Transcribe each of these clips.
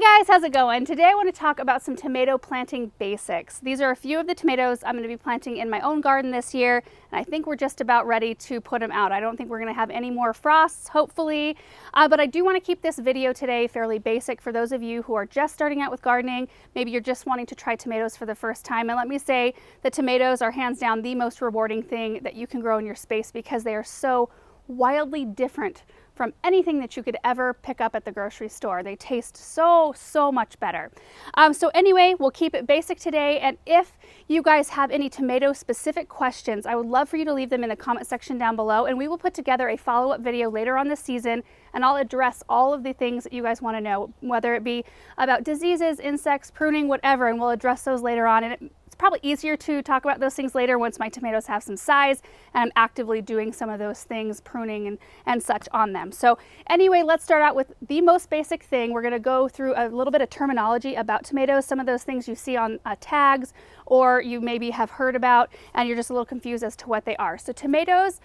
guys, how's it going? Today I want to talk about some tomato planting basics. These are a few of the tomatoes I'm going to be planting in my own garden this year, and I think we're just about ready to put them out. I don't think we're going to have any more frosts, hopefully, but I do want to keep this video today fairly basic for those of you who are just starting out with gardening. Maybe you're just wanting to try tomatoes for the first time, and let me say that tomatoes are hands down the most rewarding thing that you can grow in your space because they are so wildly different from anything that you could ever pick up at the grocery store. They taste so much better. So anyway, we'll keep it basic today, and if you guys have any tomato specific questions, I would love for you to leave them in the comment section down below, and we will put together a follow-up video later on this season, and I'll address all of the things that you guys want to know, whether it be about diseases, insects, pruning, whatever, and we'll address those later on. And it's probably easier to talk about those things later once my tomatoes have some size and I'm actively doing some of those things, pruning and such on them. So anyway, let's start out with the most basic thing. We're going to go through a little bit of terminology about tomatoes, some of those things you see on tags or you maybe have heard about and you're just a little confused as to what they are. So tomatoes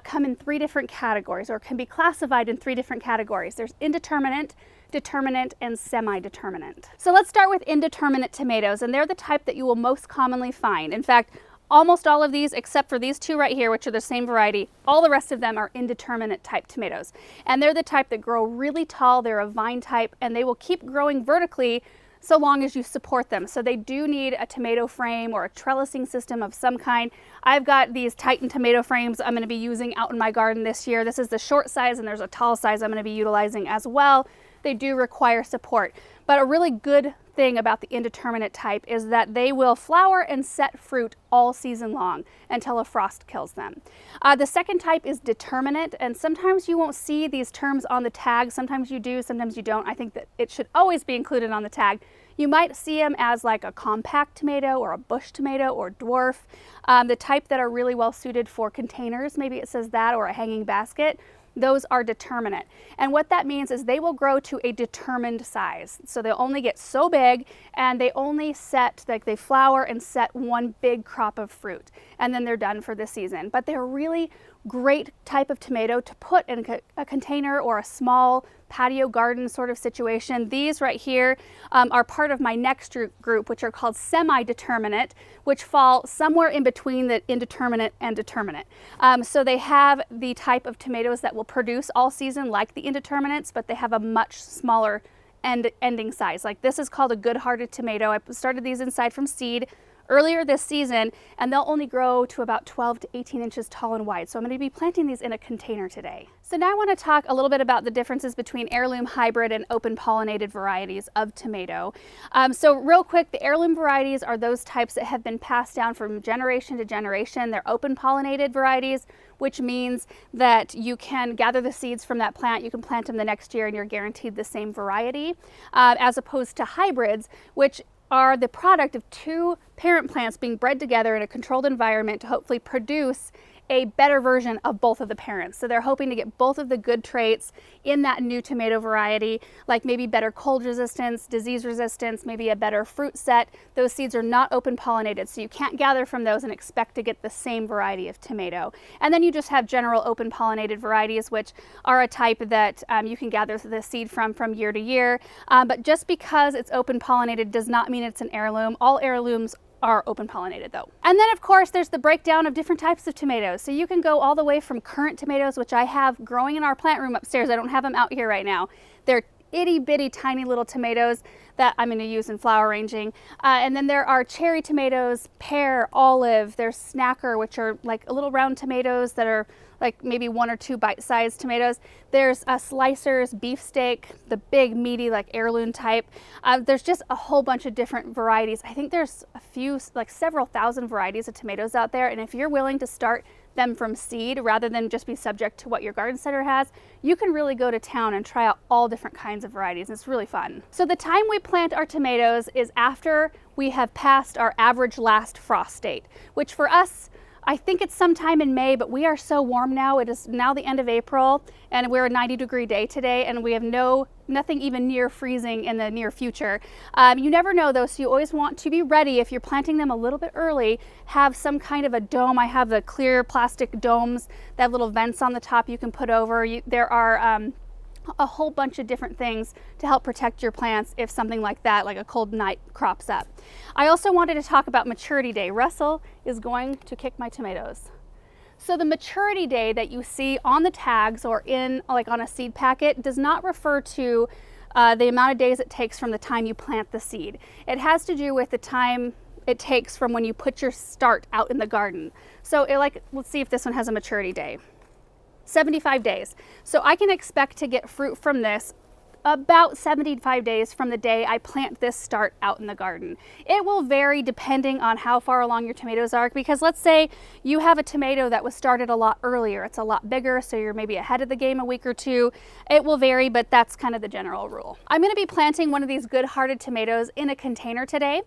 come in three different categories, or can be classified in three different categories. There's indeterminate, determinate, and semi-determinate. So let's start with indeterminate tomatoes, and they're the type that you will most commonly find. In fact, almost all of these, except for these two right here, which are the same variety, all the rest of them are indeterminate type tomatoes. And they're the type that grow really tall, they're a vine type, and they will keep growing vertically so long as you support them. So they do need a tomato frame or a trellising system of some kind. I've got these Titan tomato frames I'm going to be using out in my garden this year. This is the short size, and there's a tall size I'm going to be utilizing as well. They do require support, but a really good thing about the indeterminate type is that they will flower and set fruit all season long until a frost kills them. The second type is determinate, and sometimes you won't see these terms on the tag. Sometimes you do, sometimes you don't. I think that it should always be included on the tag. You might see them as like a compact tomato or a bush tomato or dwarf, the type that are really well suited for containers. Maybe it says that, or a hanging basket. Those are determinate. And what that means is they will grow to a determined size. So they'll only get so big, and they only set, like they flower and set one big crop of fruit, and then they're done for the season. But they're a really great type of tomato to put in a container or a small patio garden sort of situation. These right here are part of my next group, which are called semi-determinate, which fall somewhere in between the indeterminate and determinate. So they have the type of tomatoes that will produce all season like the indeterminates, but they have a much smaller ending size. Like this is called a good-hearted tomato. I started these inside from seed earlier this season, and they'll only grow to about 12 to 18 inches tall and wide. So I'm going to be planting these in a container today. So now I want to talk a little bit about the differences between heirloom, hybrid, and open pollinated varieties of tomato. So real quick, the heirloom varieties are those types that have been passed down from generation to generation. They're open pollinated varieties, which means that you can gather the seeds from that plant, you can plant them the next year, and you're guaranteed the same variety, as opposed to hybrids, which are the product of two parent plants being bred together in a controlled environment to hopefully produce a better version of both of the parents. So they're hoping to get both of the good traits in that new tomato variety, like maybe better cold resistance, disease resistance, maybe a better fruit set. Those seeds are not open pollinated, so you can't gather from those and expect to get the same variety of tomato. And then you just have general open pollinated varieties, which are a type that you can gather the seed from year to year. But just because it's open pollinated does not mean it's an heirloom. All heirlooms are open pollinated though. And then of course there's the breakdown of different types of tomatoes. So you can go all the way from currant tomatoes, which I have growing in our plant room upstairs. I don't have them out here right now. They're itty bitty tiny little tomatoes that I'm going to use in flower arranging. And then there are cherry tomatoes, pear, olive, there's snacker, which are like little round tomatoes that are like maybe 1 or 2 bite-sized tomatoes. There's slicers, beefsteak, the big meaty like heirloom type. There's just a whole bunch of different varieties. I think there's a few, like several thousand varieties of tomatoes out there, and if you're willing to start them from seed rather than just be subject to what your garden center has, you can really go to town and try out all different kinds of varieties. It's really fun. So the time we plant our tomatoes is after we have passed our average last frost date, which for us, I think it's sometime in May, but we are so warm now. It is now the end of April, and we're a 90-degree day today, and we have nothing even near freezing in the near future. You never know though, so you always want to be ready. If you're planting them a little bit early, have some kind of a dome. I have the clear plastic domes that have little vents on the top you can put over. There are a whole bunch of different things to help protect your plants if something like that, like a cold night, crops up. I also wanted to talk about maturity day. Russell is going to kick my tomatoes. So the maturity day that you see on the tags or in like on a seed packet does not refer to the amount of days it takes from the time you plant the seed. It has to do with the time it takes from when you put your start out in the garden. So let's see if this one has a maturity day. 75 days. So I can expect to get fruit from this about 75 days from the day I plant this start out in the garden. It will vary depending on how far along your tomatoes are, because let's say you have a tomato that was started a lot earlier. It's a lot bigger, so you're maybe ahead of the game a week or two. It will vary, but that's kind of the general rule. I'm going to be planting one of these good-hearted tomatoes in a container today.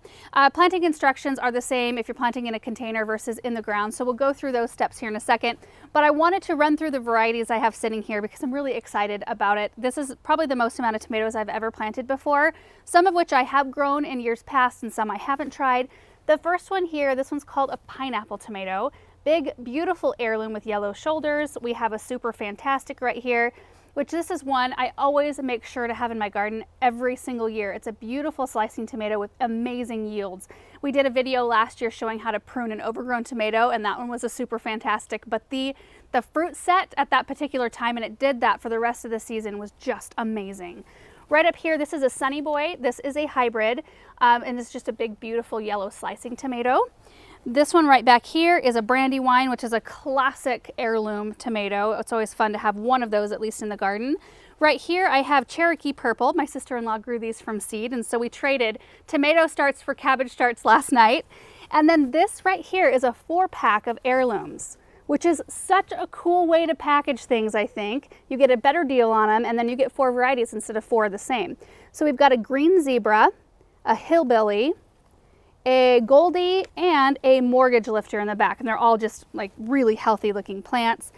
Planting instructions are the same if you're planting in a container versus in the ground, so we'll go through those steps here in a second. But I wanted to run through the varieties I have sitting here because I'm really excited about it. This is probably the most amount of tomatoes I've ever planted before, some of which I have grown in years past and some I haven't tried. The first one here, this one's called a pineapple tomato. Big, beautiful heirloom with yellow shoulders. We have a super fantastic right here, which this is one I always make sure to have in my garden every single year. It's a beautiful slicing tomato with amazing yields. We did a video last year showing how to prune an overgrown tomato, and that one was a super fantastic, but the fruit set at that particular time, and it did that for the rest of the season, was just amazing. Right up here, this is a Sunny Boy. This is a hybrid, and it's just a big, beautiful yellow slicing tomato. This one right back here is a Brandywine, which is a classic heirloom tomato. It's always fun to have one of those at least in the garden. Right here I have Cherokee Purple. My sister-in-law grew these from seed, and so we traded tomato starts for cabbage starts last night. And then this right here is a 4-pack of heirlooms, which is such a cool way to package things, I think. You get a better deal on them, and then you get 4 varieties instead of 4 of the same. So we've got a green zebra, a hillbilly, a Goldie, and a mortgage lifter in the back, and they're all just like really healthy looking plants.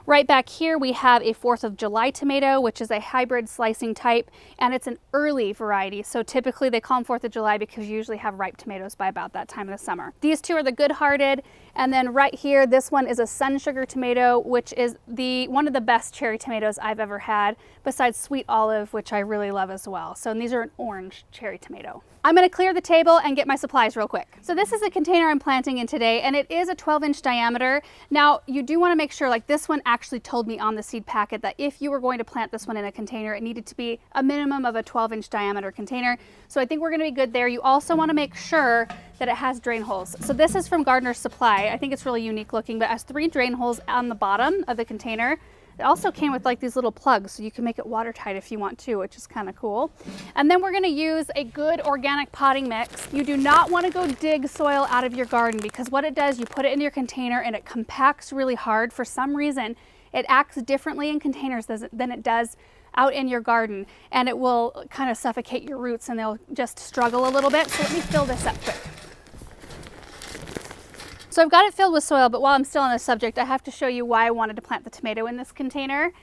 Right back here we have a 4th of July tomato, which is a hybrid slicing type, and it's an early variety. So typically they call them 4th of July because you usually have ripe tomatoes by about that time of the summer. These two are the good-hearted, and then right here this one is a sun sugar tomato, which is one of the best cherry tomatoes I've ever had, besides sweet olive, which I really love as well. So these are an orange cherry tomato. I'm going to clear the table and get my supplies real quick. So this is the container I'm planting in today, and it is a 12-inch diameter. Now you do want to make sure, like this one actually told me on the seed packet that if you were going to plant this one in a container, it needed to be a minimum of a 12-inch diameter container. So I think we're going to be good there. You also want to make sure that it has drain holes. So this is from Gardener's Supply. I think it's really unique looking, but it has 3 drain holes on the bottom of the container. It also came with like these little plugs, so you can make it watertight if you want to, which is kind of cool. And then we're going to use a good organic potting mix. You do not want to go dig soil out of your garden, because what it does, you put it in your container and it compacts really hard. For some reason, it acts differently in containers than it does out in your garden, and it will kind of suffocate your roots and they'll just struggle a little bit. So let me fill this up quick. So I've got it filled with soil, but while I'm still on this subject, I have to show you why I wanted to plant the tomato in this container.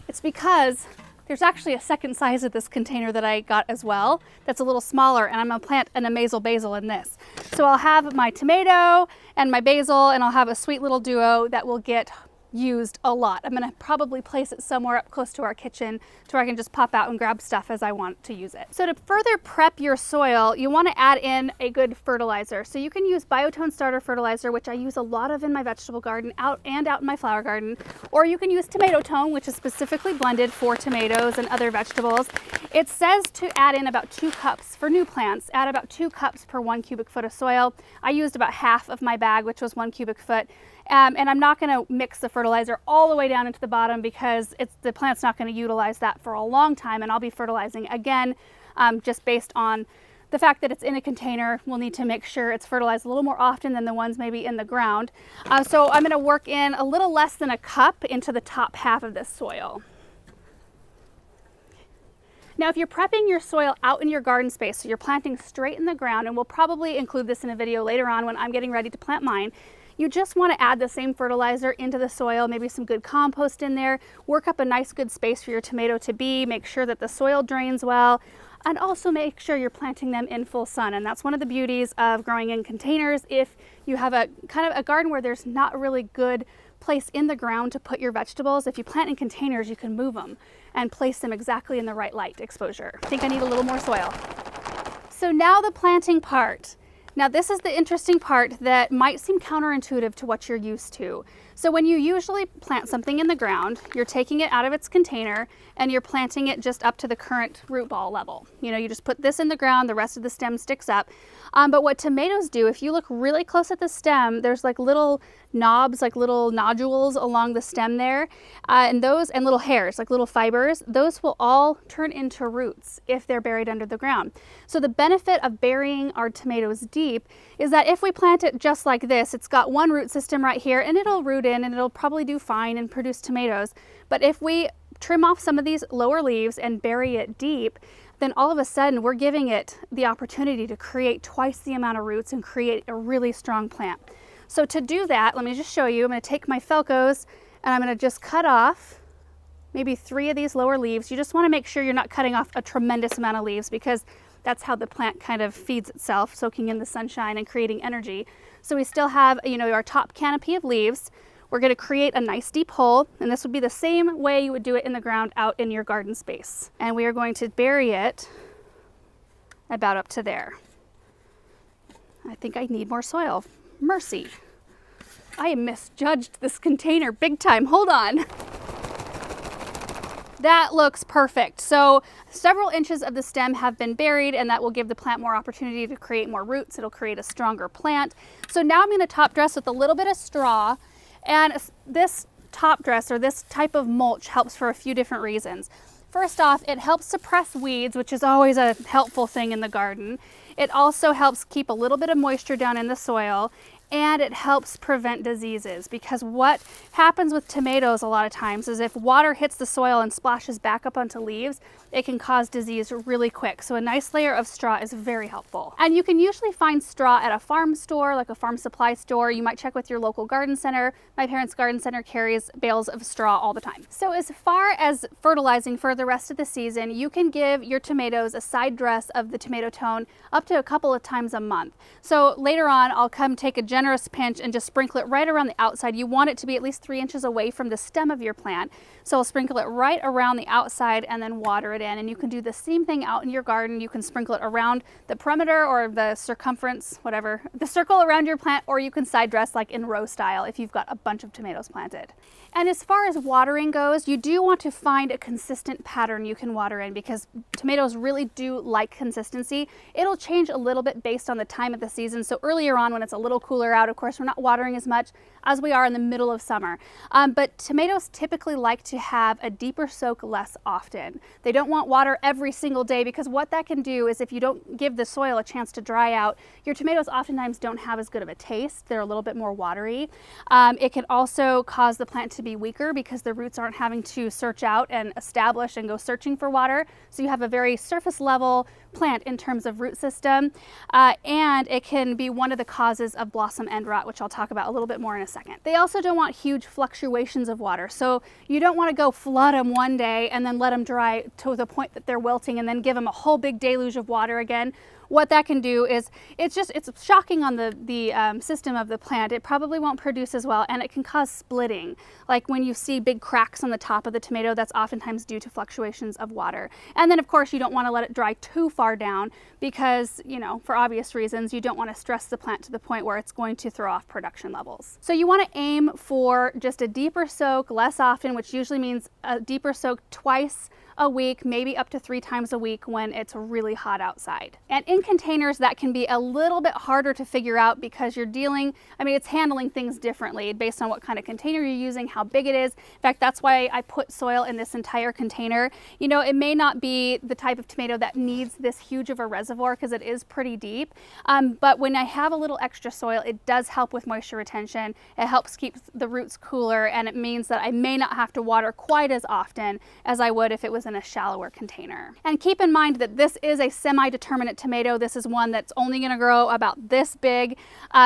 It's because there's actually a second size of this container that I got as well that's a little smaller, and I'm going to plant an amazel basil in this. So I'll have my tomato and my basil, and I'll have a sweet little duo that will get used a lot. I'm going to probably place it somewhere up close to our kitchen to where I can just pop out and grab stuff as I want to use it. So to further prep your soil, you want to add in a good fertilizer. So you can use Biotone starter fertilizer, which I use a lot of in my vegetable garden out in my flower garden, or you can use Tomato Tone, which is specifically blended for tomatoes and other vegetables. It says to add in about 2 cups for new plants. Add about 2 cups per 1 cubic foot of soil. I used about half of my bag, which was 1 cubic foot. And I'm not going to mix the fertilizer all the way down into the bottom because the plant's not going to utilize that for a long time, and I'll be fertilizing again just based on the fact that it's in a container. We'll need to make sure it's fertilized a little more often than the ones maybe in the ground. So I'm going to work in a little less than a cup into the top half of this soil. Now, if you're prepping your soil out in your garden space, so you're planting straight in the ground, and we'll probably include this in a video later on when I'm getting ready to plant mine, you just want to add the same fertilizer into the soil, maybe some good compost in there, work up a nice good space for your tomato to be, make sure that the soil drains well, and also make sure you're planting them in full sun. And that's one of the beauties of growing in containers. If you have a kind of a garden where there's not really good place in the ground to put your vegetables, if you plant in containers, you can move them. and place them exactly in the right light exposure. I think I need a little more soil. So now the planting part. Now this is the interesting part that might seem counterintuitive to what you're used to. So when you usually plant something in the ground, you're taking it out of its container and you're planting it just up to the current root ball level. You know, you just put this in the ground, the rest of the stem sticks up. But what tomatoes do, if you look really close at the stem, there's like little knobs, like little nodules along the stem there, and little hairs, like little fibers, those will all turn into roots if they're buried under the ground. So the benefit of burying our tomatoes deep is that if we plant it just like this, it's got one root system right here and it'll root in and it'll probably do fine and produce tomatoes. But if we trim off some of these lower leaves and bury it deep, then all of a sudden we're giving it the opportunity to create twice the amount of roots and create a really strong plant. So to do that, let me just show you. I'm going to take my Felcos and I'm going to just cut off maybe 3 of these lower leaves. You just want to make sure you're not cutting off a tremendous amount of leaves because that's how the plant kind of feeds itself, soaking in the sunshine and creating energy. So we still have, you know, our top canopy of leaves. We're going to create a nice deep hole, and this would be the same way you would do it in the ground out in your garden space. And we are going to bury it about up to there. I think I need more soil. Mercy. I misjudged this container big time. Hold on. That looks perfect. So several inches of the stem have been buried, and that will give the plant more opportunity to create more roots. It'll create a stronger plant. So now I'm going to top dress with a little bit of straw, and this top dress or this type of mulch helps for a few different reasons. First off, it helps suppress weeds, which is always a helpful thing in the garden. It also helps keep a little bit of moisture down in the soil, and it helps prevent diseases, because what happens with tomatoes a lot of times is if water hits the soil and splashes back up onto leaves, it can cause disease really quick. So a nice layer of straw is very helpful. And you can usually find straw at a farm store, like a farm supply store. You might check with your local garden center. My parents' garden center carries bales of straw all the time. So as far as fertilizing for the rest of the season, you can give your tomatoes a side dress of the tomato tone up to a couple of times a month. So later on, I'll come take a generous pinch and just sprinkle it right around the outside. You want it to be at least 3 inches away from the stem of your plant. So I'll sprinkle it right around the outside and then water it in. And you can do the same thing out in your garden. You can sprinkle it around the perimeter or the circumference, whatever, the circle around your plant, or you can side dress like in row style if you've got a bunch of tomatoes planted. And as far as watering goes, you do want to find a consistent pattern you can water in, because tomatoes really do like consistency. It'll change a little bit based on the time of the season. So earlier on when it's a little cooler out, of course, we're not watering as much as we are in the middle of summer. But tomatoes typically like to have a deeper soak less often. They don't want water every single day, because what that can do is if you don't give the soil a chance to dry out, your tomatoes oftentimes don't have as good of a taste. They're a little bit more watery. It can also cause the plant to be weaker because the roots aren't having to search out and establish and go searching for water. So you have a very surface level plant in terms of root system, and it can be one of the causes of blossom end rot, which I'll talk about a little bit more in a second. They also don't want huge fluctuations of water. So you don't want to go flood them one day and then let them dry to the point that they're wilting and then give them a whole big deluge of water again. What that can do is it's shocking on the system of the plant. It probably won't produce as well, and it can cause splitting. Like when you see big cracks on the top of the tomato, that's oftentimes due to fluctuations of water. And then of course you don't want to let it dry too far down because, you know, for obvious reasons, you don't want to stress the plant to the point where it's going to throw off production levels. So you want to aim for just a deeper soak less often, which usually means a deeper soak twice a week, maybe up to 3 times a week when it's really hot outside. And in containers, that can be a little bit harder to figure out because you're it's handling things differently based on what kind of container you're using, how big it is. In fact, that's why I put soil in this entire container. You know, it may not be the type of tomato that needs this huge of a reservoir because it is pretty deep. But when I have a little extra soil, it does help with moisture retention. It helps keep the roots cooler, and it means that I may not have to water quite as often as I would if it was in a shallower container. And keep in mind that this is a semi-determinate tomato. tomato. This is one that's only going to grow about this big.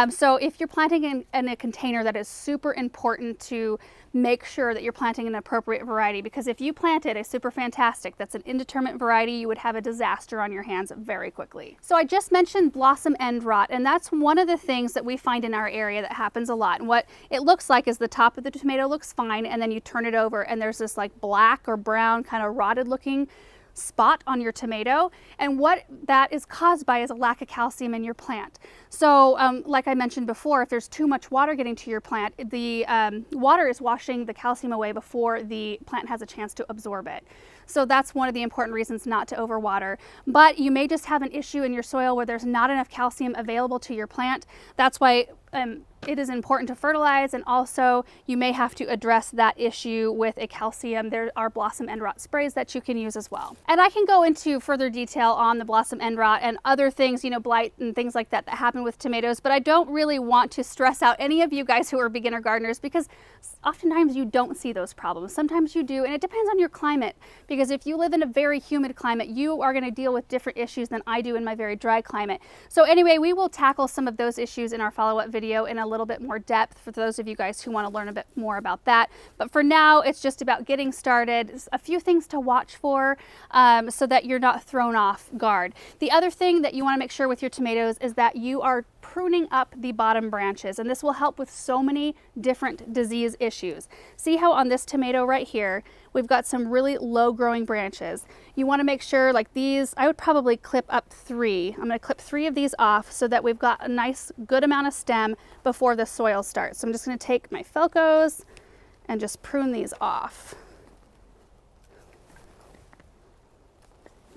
So if you're planting in a container, that is super important to make sure that you're planting an appropriate variety, because if you planted a super fantastic that's an indeterminate variety, you would have a disaster on your hands very quickly. So I just mentioned blossom end rot, and that's one of the things that we find in our area that happens a lot. And what it looks like is the top of the tomato looks fine, and then you turn it over and there's this like black or brown kind of rotted looking spot on your tomato, and what that is caused by is a lack of calcium in your plant. So like I mentioned before, if there's too much water getting to your plant, the water is washing the calcium away before the plant has a chance to absorb it. So that's one of the important reasons not to overwater. But you may just have an issue in your soil where there's not enough calcium available to your plant. That's why it is important to fertilize, and also you may have to address that issue with a calcium. There are blossom end rot sprays that you can use as well. And I can go into further detail on the blossom end rot and other things, you know, blight and things like that that happen with tomatoes, but I don't really want to stress out any of you guys who are beginner gardeners, because oftentimes you don't see those problems. Sometimes you do, and it depends on your climate, because if you live in a very humid climate, you are going to deal with different issues than I do in my very dry climate. So anyway, we will tackle some of those issues in our follow-up video in a little bit more depth for those of you guys who want to learn a bit more about that. But for now, it's just about getting started. A few things to watch for so that you're not thrown off guard. The other thing that you want to make sure with your tomatoes is that you are pruning up the bottom branches, and this will help with so many different disease issues. See how on this tomato right here, we've got some really low growing branches. You want to make sure, like these, I would probably clip up 3. I'm going to clip 3 of these off so that we've got a nice good amount of stem before the soil starts. So I'm just going to take my Felcos and just prune these off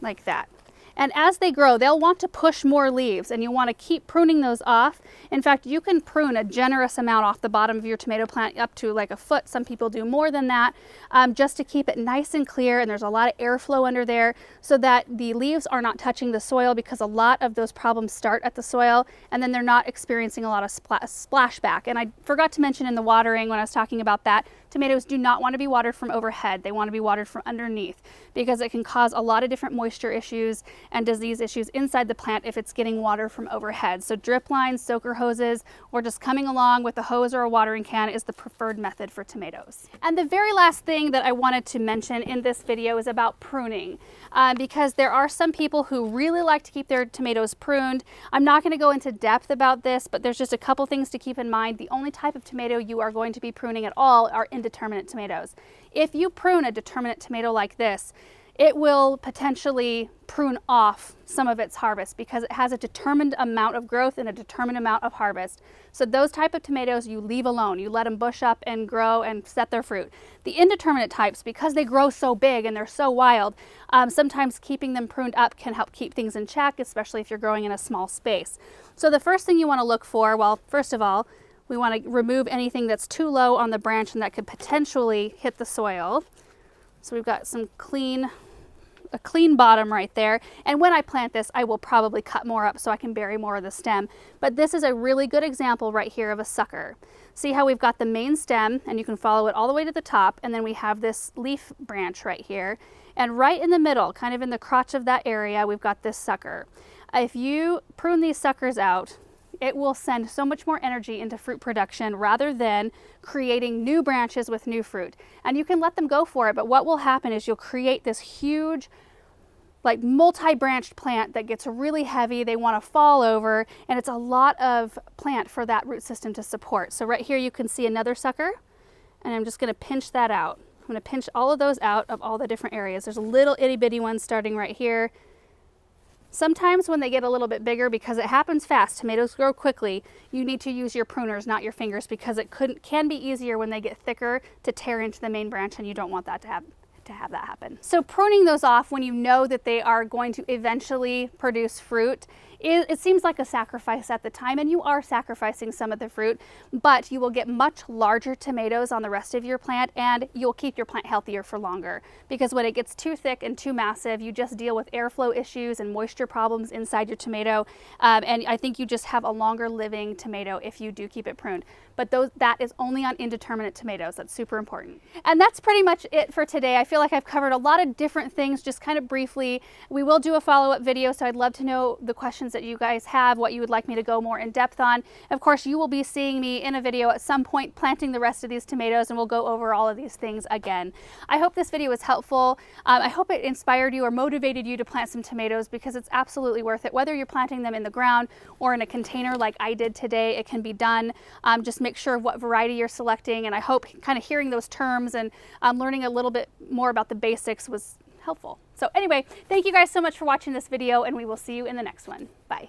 like that. And as they grow, they'll want to push more leaves, and you want to keep pruning those off. In fact, you can prune a generous amount off the bottom of your tomato plant, up to like a foot. Some people do more than that, just to keep it nice and clear, and there's a lot of airflow under there so that the leaves are not touching the soil, because a lot of those problems start at the soil and then they're not experiencing a lot of splashback. And I forgot to mention in the watering when I was talking about that, tomatoes do not want to be watered from overhead. They want to be watered from underneath, because it can cause a lot of different moisture issues and disease issues inside the plant if it's getting water from overhead. So drip lines, soaker hoses, or just coming along with a hose or a watering can is the preferred method for tomatoes. And the very last thing that I wanted to mention in this video is about pruning, because there are some people who really like to keep their tomatoes pruned. I'm not going to go into depth about this, but there's just a couple things to keep in mind. The only type of tomato you are going to be pruning at all are indeterminate tomatoes. If you prune a determinate tomato like this, it will potentially prune off some of its harvest, because it has a determined amount of growth and a determined amount of harvest. So those type of tomatoes you leave alone. You let them bush up and grow and set their fruit. The indeterminate types, because they grow so big and they're so wild, sometimes keeping them pruned up can help keep things in check, especially if you're growing in a small space. So the first thing you want to look for, well, first of all, we want to remove anything that's too low on the branch and that could potentially hit the soil. So we've got some a clean bottom right there. And when I plant this, I will probably cut more up so I can bury more of the stem. But this is a really good example right here of a sucker. See how we've got the main stem, and you can follow it all the way to the top, and then we have this leaf branch right here. And right in the middle, kind of in the crotch of that area, we've got this sucker. If you prune these suckers out, it will send so much more energy into fruit production rather than creating new branches with new fruit. And you can let them go for it, but what will happen is you'll create this huge, like multi-branched plant that gets really heavy. They want to fall over, and it's a lot of plant for that root system to support. So right here you can see another sucker, and I'm just going to pinch that out. I'm going to pinch all of those out of all the different areas. There's a little itty bitty one starting right here. Sometimes when they get a little bit bigger, because it happens fast, tomatoes grow quickly, you need to use your pruners, not your fingers, because it can be easier when they get thicker to tear into the main branch, and you don't want that to have that happen. So pruning those off when you know that they are going to eventually produce fruit, it seems like a sacrifice at the time, and you are sacrificing some of the fruit, but you will get much larger tomatoes on the rest of your plant, and you'll keep your plant healthier for longer. Because when it gets too thick and too massive, you just deal with airflow issues and moisture problems inside your tomato, and I think you just have a longer living tomato if you do keep it pruned. But that is only on indeterminate tomatoes. That's super important. And that's pretty much it for today. I feel feel like I've covered a lot of different things just kind of briefly. We will do a follow-up video, so I'd love to know the questions that you guys have, what you would like me to go more in depth on. Of course, you will be seeing me in a video at some point planting the rest of these tomatoes, and we'll go over all of these things again. I hope this video was helpful. I hope it inspired you or motivated you to plant some tomatoes, because it's absolutely worth it. Whether you're planting them in the ground or in a container like I did today, it can be done. Just make sure what variety you're selecting, and I hope kind of hearing those terms and learning a little bit more about the basics was helpful. So anyway, thank you guys so much for watching this video, and we will see you in the next one. Bye.